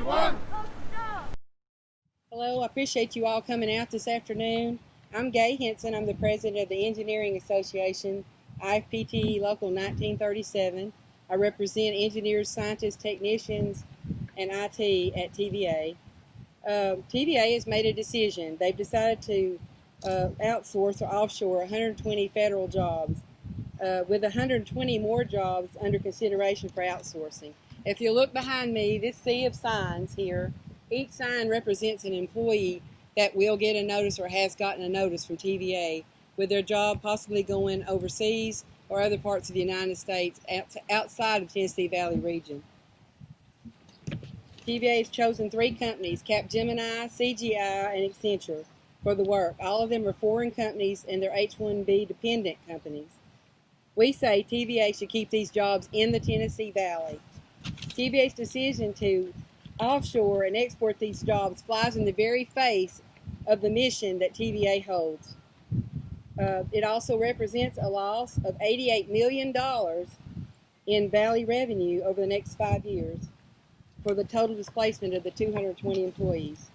one. Hello, I appreciate you all coming out this afternoon. I'm Gay Henson. I'm the president of the Engineering Association, IFPTE Local 1937. I represent engineers, scientists, technicians, and IT at TVA. TVA has made a decision. They've decided to outsource or offshore 120 federal jobs, with 120 more jobs under consideration for outsourcing. If you look behind me, this sea of signs here, each sign represents an employee that will get a notice or has gotten a notice from TVA with their job possibly going overseas or other parts of the United States outside of Tennessee Valley region. TVA has chosen 3 companies, Capgemini, CGI, and Accenture, for the work. All of them are foreign companies and they're H-1B dependent companies. We say TVA should keep these jobs in the Tennessee Valley. TVA's decision to offshore and export these jobs flies in the very face of the mission that TVA holds. It also represents a loss of $88 million in Valley revenue over the next 5 years for the total displacement of the 220 employees.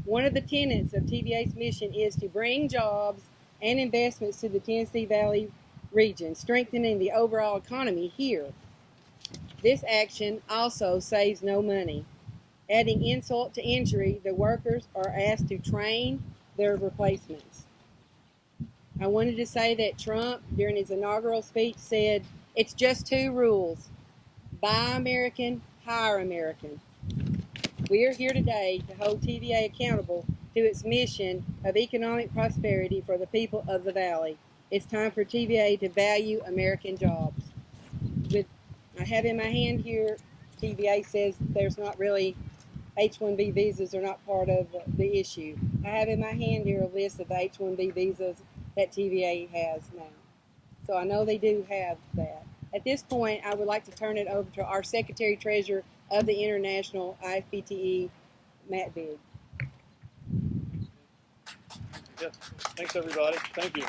One of the tenets of TVA's mission is to bring jobs and investments to the Tennessee Valley region, strengthening the overall economy here. This action also saves no money. Adding insult to injury, the workers are asked to train their replacements. I wanted to say that Trump, during his inaugural speech, said, "It's just 2 rules. Buy American, hire American." We are here today to hold TVA accountable to its mission of economic prosperity for the people of the Valley. It's time for TVA to value American jobs. I have in my hand here, TVA says there's not really, H-1B visas are not part of the issue. I have in my hand here a list of the H-1B visas that TVA has now. So I know they do have that. At this point, I would like to turn it over to our Secretary Treasurer of the International IFPTE, Matt Bigg. Yeah. Thanks, everybody. Thank you.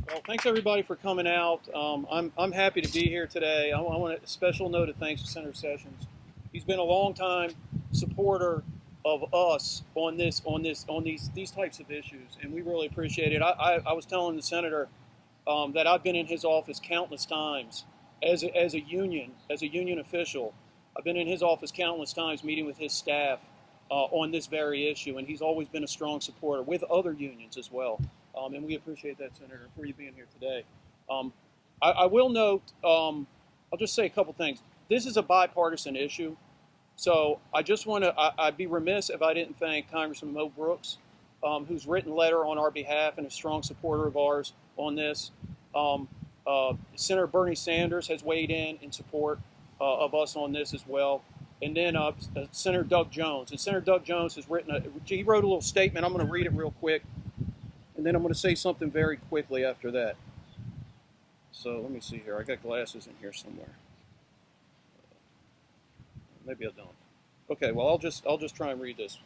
Well, thanks everybody for coming out. I'm happy to be here today. I want a special note of thanks to Senator Sessions. He's been a long time supporter of us on these types of issues, and we really appreciate it. I was telling the senator that I've been in his office countless times as a union official. I've been in his office countless times meeting with his staff on this very issue, and he's always been a strong supporter with other unions as well. And we appreciate that, Senator, for you being here today. I will note, I'll just say a couple things. This is a bipartisan issue, so I just want to, I'd be remiss if I didn't thank Congressman Mo Brooks, who's written a letter on our behalf and a strong supporter of ours on this. Senator Bernie Sanders has weighed in support of us on this as well. And then Senator Doug Jones. And Senator Doug Jones has he wrote a little statement. I'm going to read it real quick. And then I'm going to say something very quickly after that. So let me see here. I got glasses in here somewhere. Maybe I don't. Okay, well, I'll just try and read this.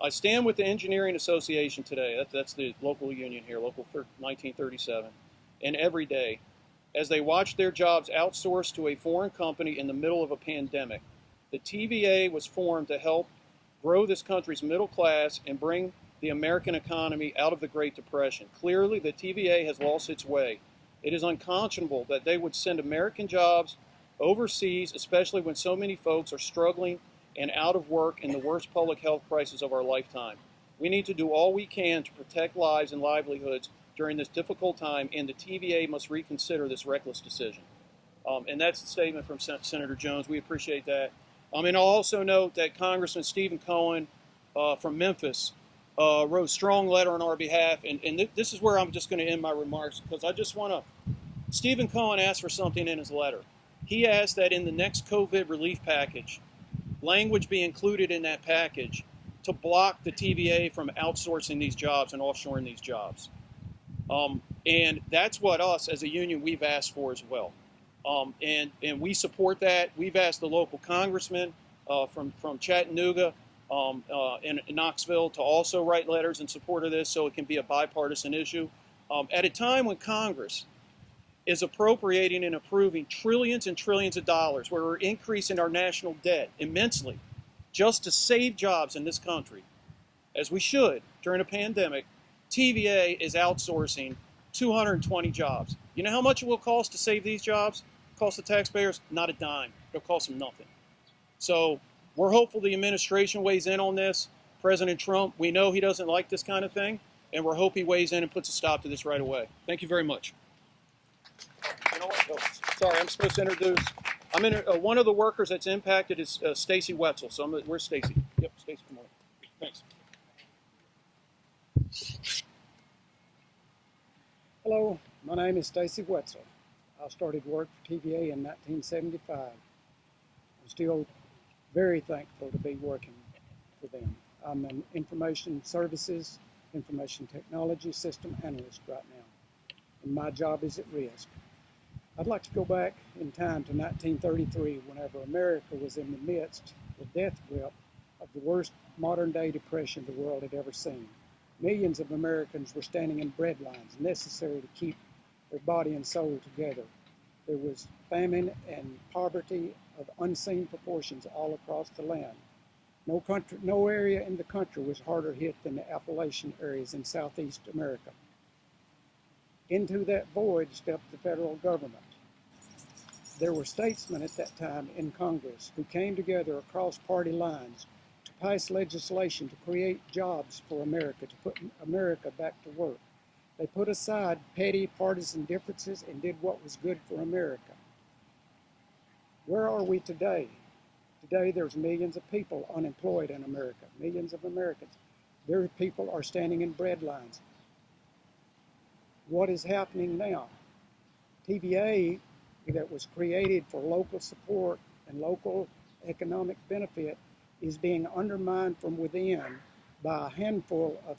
I stand with the Engineering Association today. That's the local union here, Local 1937, and every day, as they watch their jobs outsourced to a foreign company in the middle of a pandemic. The TVA was formed to help grow this country's middle class and bring the American economy out of the Great Depression. Clearly, the TVA has lost its way. It is unconscionable that they would send American jobs overseas, especially when so many folks are struggling and out of work in the worst public health crisis of our lifetime. We need to do all we can to protect lives and livelihoods during this difficult time, and the TVA must reconsider this reckless decision. And that's the statement from Senator Jones. We appreciate that. And I'll also note that Congressman Stephen Cohen from Memphis wrote a strong letter on our behalf, and this is where I'm just going to end my remarks, because I just want to, Stephen Cohen asked for something in his letter. He asked that in the next COVID relief package, language be included in that package to block the TVA from outsourcing these jobs and offshoring these jobs. And that's what us as a union, we've asked for as well. And we support that. We've asked the local congressman from Chattanooga in Knoxville to also write letters in support of this so it can be a bipartisan issue. At a time when Congress is appropriating and approving trillions and trillions of dollars, where we're increasing our national debt immensely just to save jobs in this country, as we should during a pandemic, TVA is outsourcing 220 jobs. You know how much it will cost to save these jobs? Cost the taxpayers? Not a dime. It'll cost them nothing. So we're hopeful the administration weighs in on this. President Trump, we know he doesn't like this kind of thing, and we're hoping he weighs in and puts a stop to this right away. Thank you very much. You know what? Oh, sorry, I'm supposed to introduce. One of the workers that's impacted is Stacy Wetzel. So where's Stacy? Yep, Stacy, come on. Thanks. Hello, my name is Stacy Wetzel. I started work for TVA in 1975. I'm still very thankful to be working for them. I'm an information services, information technology system analyst right now, and my job is at risk. I'd like to go back in time to 1933, whenever America was in the midst, the death grip of the worst modern day depression the world had ever seen. Millions of Americans were standing in bread lines necessary to keep their body and soul together. There was famine and poverty of unseen proportions all across the land. No area in the country was harder hit than the Appalachian areas in Southeast America. Into that void stepped the federal government. There were statesmen at that time in Congress who came together across party lines to pass legislation to create jobs for America, to put America back to work. They put aside petty partisan differences and did what was good for America. Where are we today? Today there's millions of people unemployed in America, millions of Americans. Their people are standing in bread lines. What is happening now? TVA, that was created for local support and local economic benefit, is being undermined from within by a handful of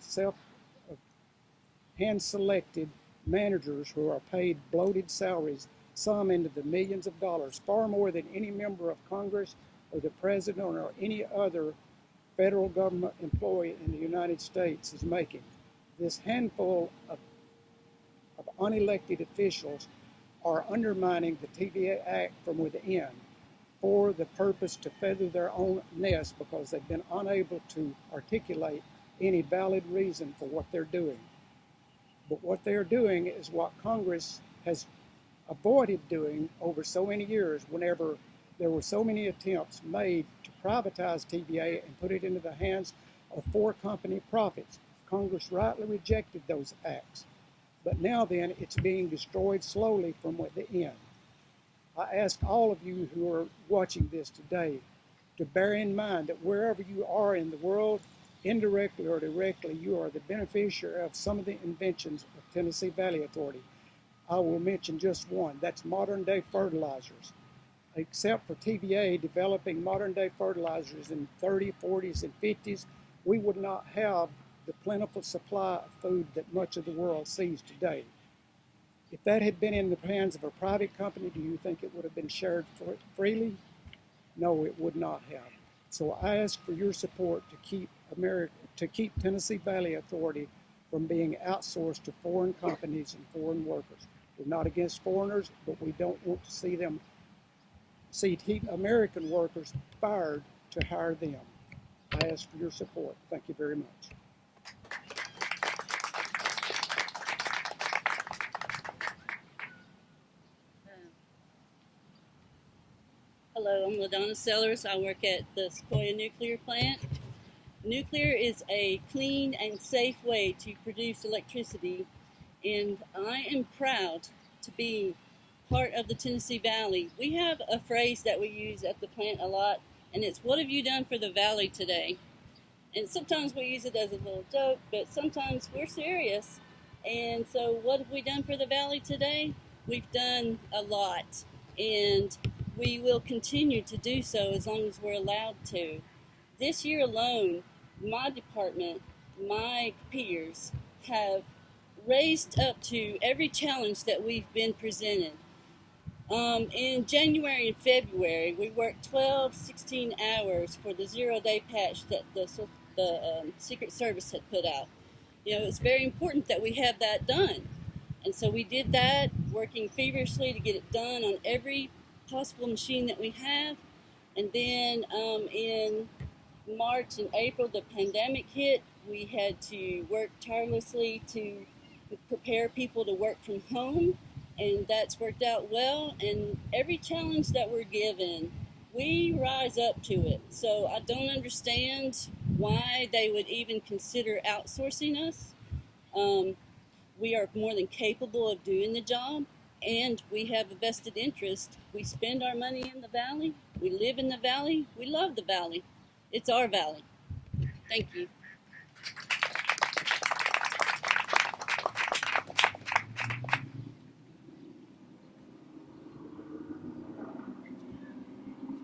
hand-selected managers who are paid bloated salaries, some into the millions of dollars, far more than any member of Congress or the president or any other federal government employee in the United States is making. This handful of unelected officials are undermining the TVA Act from within for the purpose to feather their own nest, because they've been unable to articulate any valid reason for what they're doing. But what they're doing is what Congress has avoided doing over so many years, whenever there were so many attempts made to privatize TVA and put it into the hands of for-company profits. Congress rightly rejected those acts. But now then, it's being destroyed slowly from within. I ask all of you who are watching this today to bear in mind that wherever you are in the world, indirectly or directly, you are the beneficiary of some of the inventions of Tennessee Valley Authority. I will mention just one. That's modern-day fertilizers. Except for TVA developing modern-day fertilizers in 30s, 40s, and 50s, we would not have the plentiful supply of food that much of the world sees today. If that had been in the hands of a private company, do you think it would have been shared freely? No, it would not have. So I ask for your support to keep Tennessee Valley Authority from being outsourced to foreign companies and foreign workers. We're not against foreigners, but we don't want to see American workers fired to hire them. I ask for your support. Thank you very much. Hello, I'm LaDonna Sellers. I work at the Sequoia Nuclear Plant. Nuclear is a clean and safe way to produce electricity, and I am proud to be part of the Tennessee Valley. We have a phrase that we use at the plant a lot, and it's, "What have you done for the Valley today?" And sometimes we use it as a little joke, but sometimes we're serious. And so what have we done for the Valley today? We've done a lot, and we will continue to do so as long as we're allowed to. This year alone, my department, my peers, have raised up to every challenge that we've been presented. In January and February, we worked 12, 16 hours for the 0-day patch that the Secret Service had put out. You know, it's very important that we have that done. And so we did that, working feverishly to get it done on every possible machine that we have. And then in March and April, the pandemic hit. We had to work tirelessly to prepare people to work from home, and that's worked out well. And every challenge that we're given, we rise up to it. So I don't understand why they would even consider outsourcing us. We are more than capable of doing the job, and we have a vested interest. We spend our money in the valley. We live in the valley. We love the valley. It's our valley. Thank you.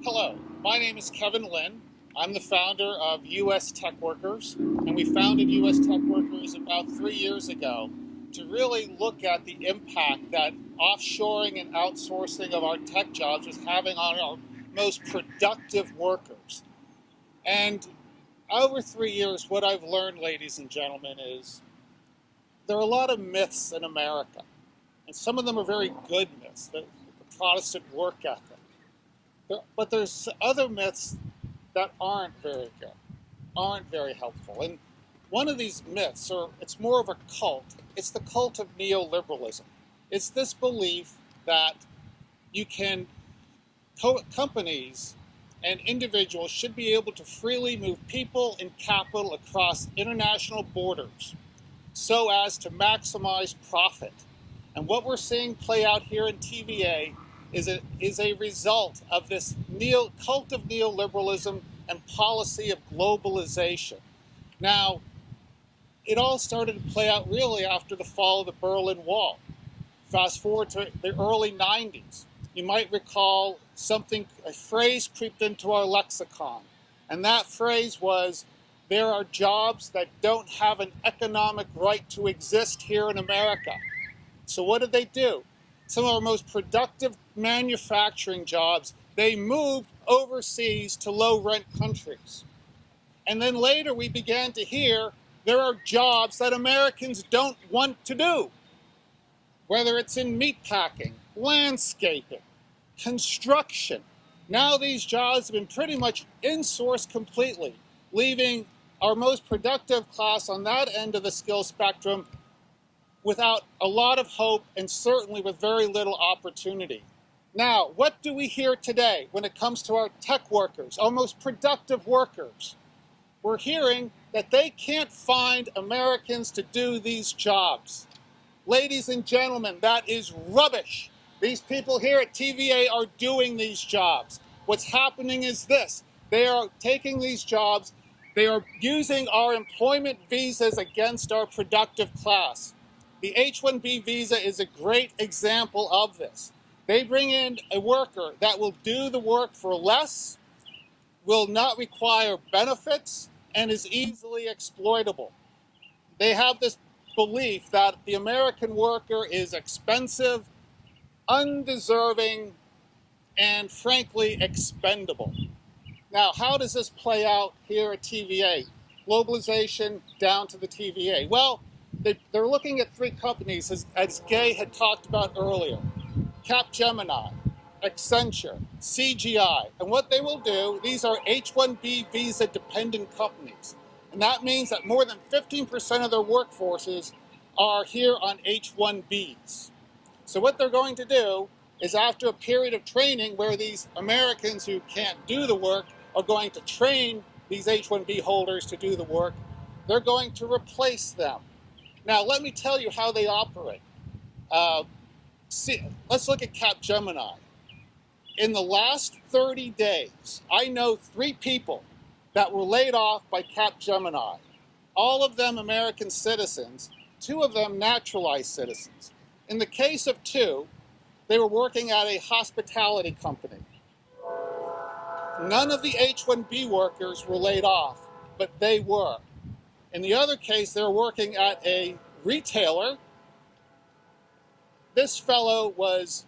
Hello, my name is Kevin Lynn. I'm the founder of US Tech Workers, and we founded US Tech Workers about 3 years ago to really look at the impact that offshoring and outsourcing of our tech jobs was having on our most productive workers. And over 3 years, what I've learned, ladies and gentlemen, is there are a lot of myths in America, and some of them are very good myths, the Protestant work ethic. But there's other myths that aren't very good, aren't very helpful. And one of these myths, or it's more of a cult, it's the cult of neoliberalism. It's this belief that companies and individuals should be able to freely move people and capital across international borders so as to maximize profit. And what we're seeing play out here in TVA is a result of this cult of neoliberalism and policy of globalization. Now, it all started to play out really after the fall of the Berlin Wall. Fast forward to the early 90s. You might recall a phrase creeped into our lexicon. And that phrase was, there are jobs that don't have an economic right to exist here in America. So what did they do? Some of our most productive manufacturing jobs, they moved overseas to low-rent countries. And then later we began to hear there are jobs that Americans don't want to do, whether it's in meatpacking, landscaping, construction. Now these jobs have been pretty much insourced completely, leaving our most productive class on that end of the skill spectrum without a lot of hope and certainly with very little opportunity. Now, what do we hear today when it comes to our tech workers, our most productive workers? We're hearing that they can't find Americans to do these jobs. Ladies and gentlemen, that is rubbish. These people here at TVA are doing these jobs. What's happening is this. They are taking these jobs, they are using our employment visas against our productive class. The H-1B visa is a great example of this. They bring in a worker that will do the work for less, will not require benefits, and is easily exploitable. They have this belief that the American worker is expensive, undeserving, and frankly expendable. Now, how does this play out here at TVA? Globalization down to the TVA. Well, they're looking at three companies, as Gay had talked about earlier. Capgemini, Accenture, CGI. And what they will do, these are H-1B visa dependent companies. And that means that more than 15% of their workforces are here on H-1Bs. So what they're going to do is, after a period of training where these Americans who can't do the work are going to train these H-1B holders to do the work, they're going to replace them. Now, let me tell you how they operate. Let's look at Capgemini. In the last 30 days, I know 3 people that were laid off by Capgemini. All of them American citizens, 2 of them naturalized citizens. In the case of 2, they were working at a hospitality company. None of the H-1B workers were laid off, but they were. In the other case, they were working at a retailer. This fellow was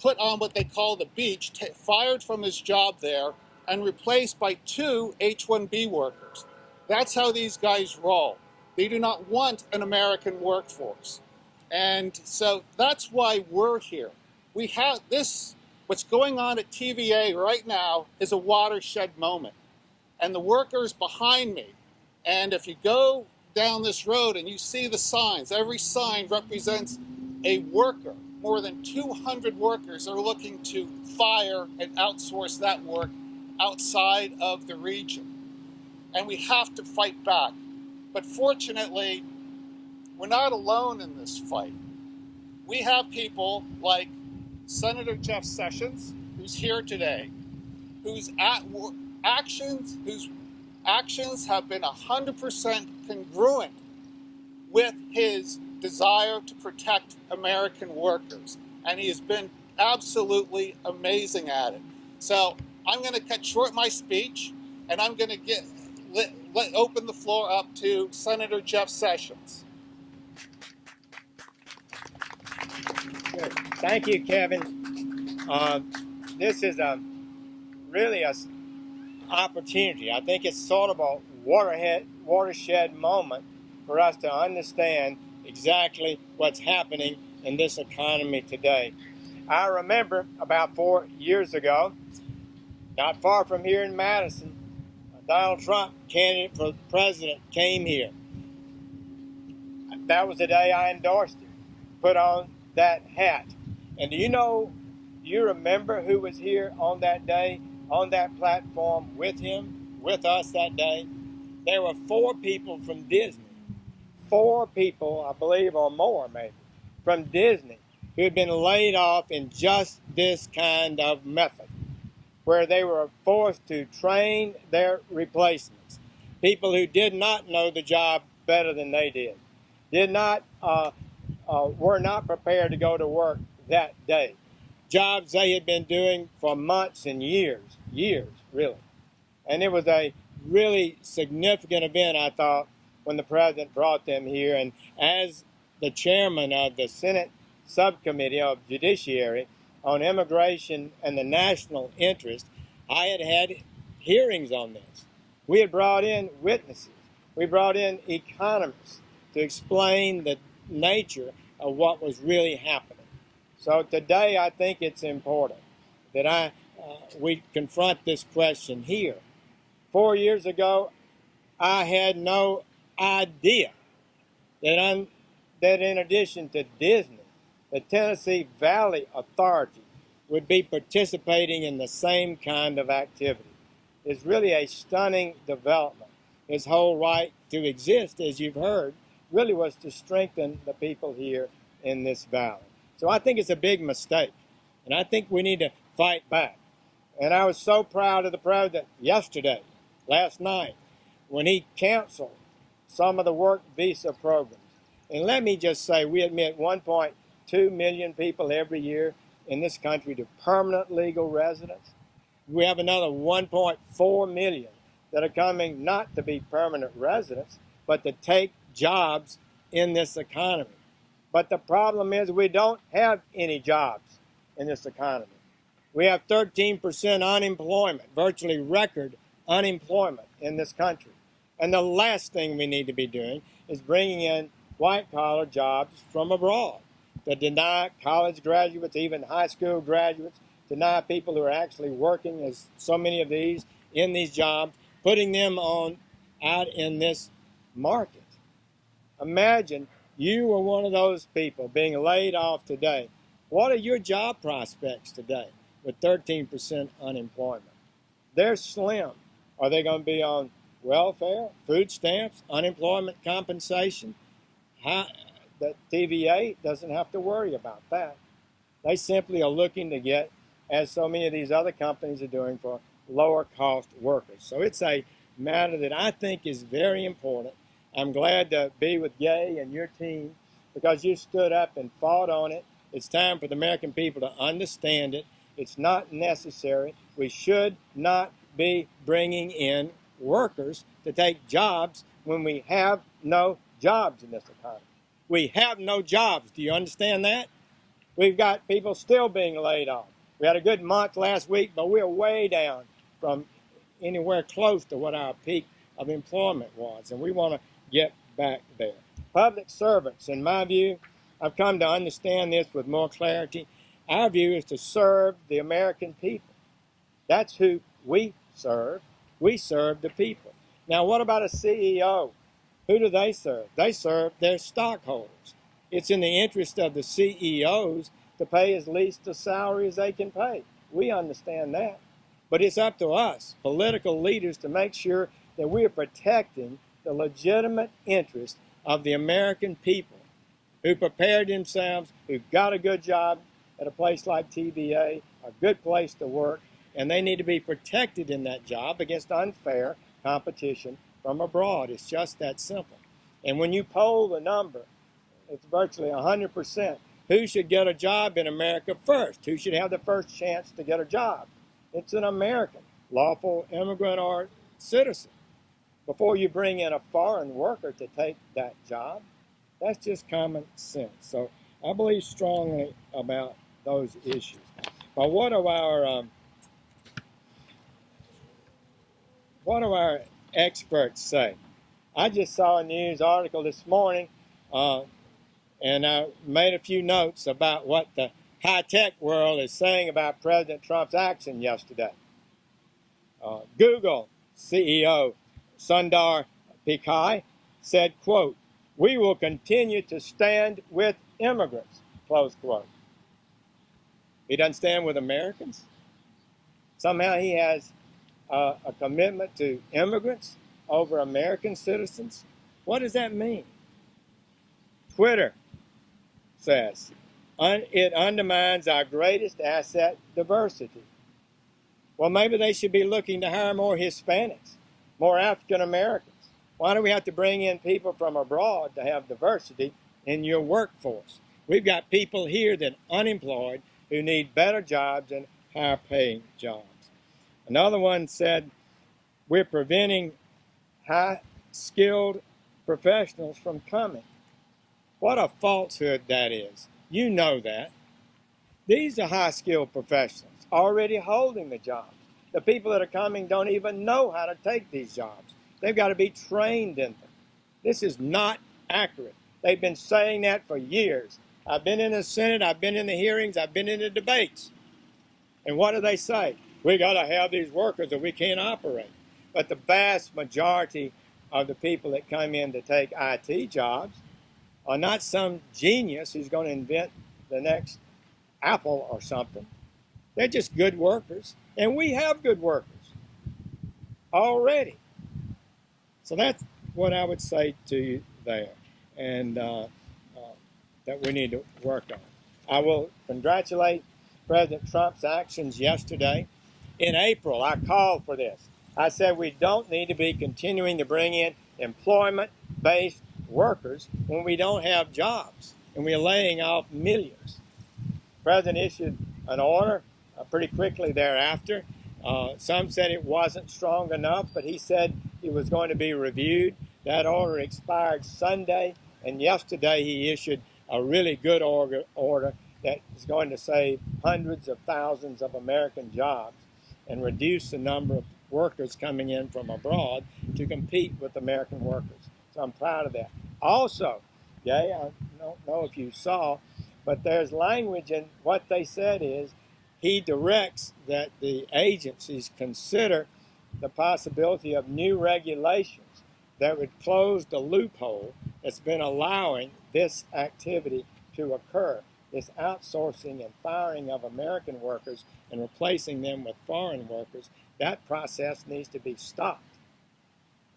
put on what they call the beach, fired from his job there, and replaced by 2 H-1B workers. That's how these guys roll. They do not want an American workforce. And so that's why we're here. We have this, what's going on at TVA right now is a watershed moment. And the workers behind me, and if you go down this road and you see the signs, every sign represents a worker. More than 200 workers are looking to fire and outsource that work outside of the region. And we have to fight back. But fortunately, we're not alone in this fight. We have people like Senator Jeff Sessions, who's here today, whose actions have been 100% congruent with his desire to protect American workers. And he has been absolutely amazing at it. So I'm going to cut short my speech, and I'm going to open the floor up to Senator Jeff Sessions. Good. Thank you, Kevin. This is really a opportunity. I think it's sort of a watershed moment for us to understand exactly what's happening in this economy today. I remember about 4 years ago, not far from here in Madison, Donald Trump, candidate for president, came here. That was the day I endorsed him, put on that hat. And do you remember who was here on that day, on that platform with him, with us that day? There were 4 people from Disney. 4 people, I believe, or more maybe, from Disney who had been laid off in just this kind of method, where they were forced to train their replacements. People who did not know the job better than they did not were not prepared to go to work that day. Jobs they had been doing for months and years, really. And it was a really significant event, I thought, when the president brought them here. And as the chairman of the Senate Subcommittee of Judiciary on Immigration and the National Interest, I had hearings on this. We had brought in witnesses. We brought in economists to explain the nature of what was really happening. So today I think it's important that we confront this question here. 4 years ago, I had no idea that in addition to Disney, the Tennessee Valley Authority would be participating in the same kind of activity. It's really a stunning development. His whole right to exist, as you've heard, really was to strengthen the people here in this valley. So I think it's a big mistake, and I think we need to fight back. And I was so proud of the president last night, when he canceled some of the work visa programs. And let me just say, we admit 1.2 million people every year in this country to permanent legal residence. We have another 1.4 million that are coming not to be permanent residents, but to take jobs in this economy. But the problem is we don't have any jobs in this economy. We have 13% unemployment, virtually record unemployment in this country. And the last thing we need to be doing is bringing in white-collar jobs from abroad to deny college graduates, even high school graduates, deny people who are actually working, as so many of these, in these jobs, putting them out in this market. Imagine you were one of those people being laid off today. What are your job prospects today with 13% unemployment? They're slim. Are they going to be on welfare, food stamps, unemployment compensation? The TVA doesn't have to worry about that. They simply are looking to get, as so many of these other companies are doing, for lower cost workers. So it's a matter that I think is very important. I'm glad to be with Gay and your team because you stood up and fought on it. It's time for the American people to understand it. It's not necessary. We should not be bringing in workers to take jobs when we have no jobs in this economy. We have no jobs. Do you understand that? We've got people still being laid off. We had a good month last week, but we're way down from anywhere close to what our peak of employment was, and we want to get back there. Public servants, in my view, I've come to understand this with more clarity. Our view is to serve the American people. That's who we serve. We serve the people. Now, what about a CEO? Who do they serve? They serve their stockholders. It's in the interest of the CEOs to pay as least a salary as they can pay. We understand that. But it's up to us, political leaders, to make sure that we are protecting the legitimate interest of the American people who prepared themselves, who got a good job at a place like TVA, a good place to work, and they need to be protected in that job against unfair competition from abroad. It's just that simple. And when you poll the number, it's virtually 100%. Who should get a job in America first? Who should have the first chance to get a job? It's an American, lawful immigrant or citizen. Before you bring in a foreign worker to take that job, that's just common sense. So I believe strongly about those issues. But what do our experts say? I just saw a news article this morning, and I made a few notes about what the high-tech world is saying about President Trump's action yesterday. Google CEO Sundar Pichai said, quote, "We will continue to stand with immigrants," close quote. He doesn't stand with Americans. Somehow he has a commitment to immigrants over American citizens. What does that mean? Twitter says, it undermines our greatest asset, diversity. Well, maybe they should be looking to hire more Hispanics, more African Americans. Why do we have to bring in people from abroad to have diversity in your workforce? We've got people here that are unemployed who need better jobs and higher paying jobs. Another one said, we're preventing high-skilled professionals from coming. What a falsehood that is. You know that. These are high-skilled professionals already holding the jobs. The people that are coming don't even know how to take these jobs. They've got to be trained in them. This is not accurate. They've been saying that for years. I've been in the Senate, I've been in the hearings, I've been in the debates. And what do they say? We got to have these workers or we can't operate. But the vast majority of the people that come in to take IT jobs are not some genius who's going to invent the next Apple or something. They're just good workers. And we have good workers already. So that's what I would say to you there, and that we need to work on. I will congratulate President Trump's actions yesterday. In April, I called for this. I said we don't need to be continuing to bring in employment-based workers when we don't have jobs, and we're laying off millions. The President issued an order pretty quickly thereafter. Some said it wasn't strong enough, but he said it was going to be reviewed. That order expired Sunday, and yesterday he issued a really good order that is going to save hundreds of thousands of American jobs and reduce the number of workers coming in from abroad to compete with American workers. So I'm proud of that. Also, Jay, I don't know if you saw, but there's language in what they said is he directs that the agencies consider the possibility of new regulations that would close the loophole that's been allowing this activity to occur, this outsourcing and firing of American workers and replacing them with foreign workers. That process needs to be stopped.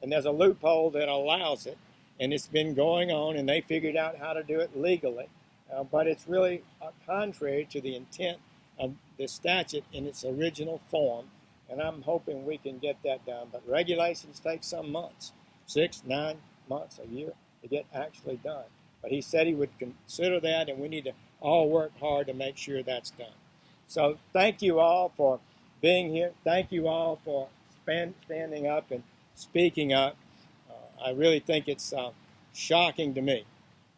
And there's a loophole that allows it, and it's been going on, and they figured out how to do it legally. But it's really contrary to the intent of the statute in its original form, and I'm hoping we can get that done. But regulations take some months, 6, 9 months, a year, to get actually done. But he said he would consider that, and we need to all work hard to make sure that's done. So thank you all for being here. Thank you all for standing up and speaking up. I really think it's shocking to me.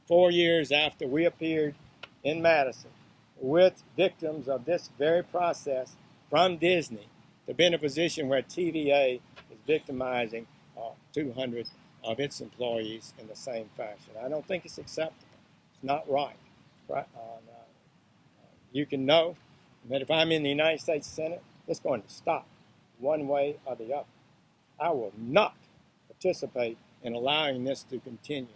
4 years after we appeared in Madison with victims of this very process from Disney, to be in a position where TVA is victimizing 200 of its employees in the same fashion. I don't think it's acceptable. It's not right. you can know that if I'm in the United States Senate, it's going to stop one way or the other. I will not participate in allowing this to continue.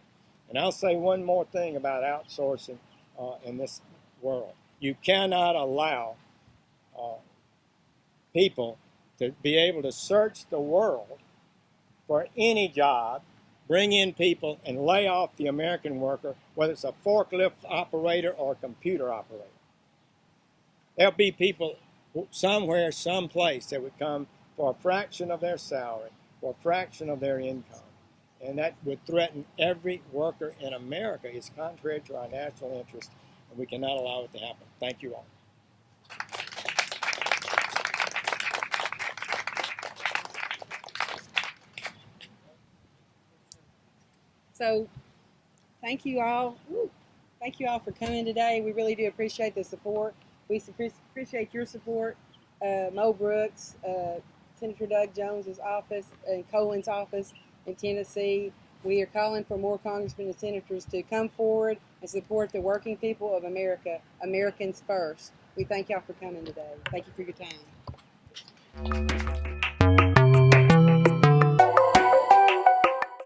And I'll say one more thing about outsourcing in this world. You cannot allow people to be able to search the world for any job, bring in people, and lay off the American worker, whether it's a forklift operator or a computer operator. There'll be people somewhere, someplace that would come for a fraction of their salary, for a fraction of their income. And that would threaten every worker in America. It's contrary to our national interest, and we cannot allow it to happen. Thank you all. So, thank you all. Thank you all for coming today. We really do appreciate the support. We appreciate your support. Mo Brooks, Senator Doug Jones's office, and Cohen's office in Tennessee. We are calling for more congressmen and senators to come forward and support the working people of America, Americans first. We thank y'all for coming today. Thank you for your time.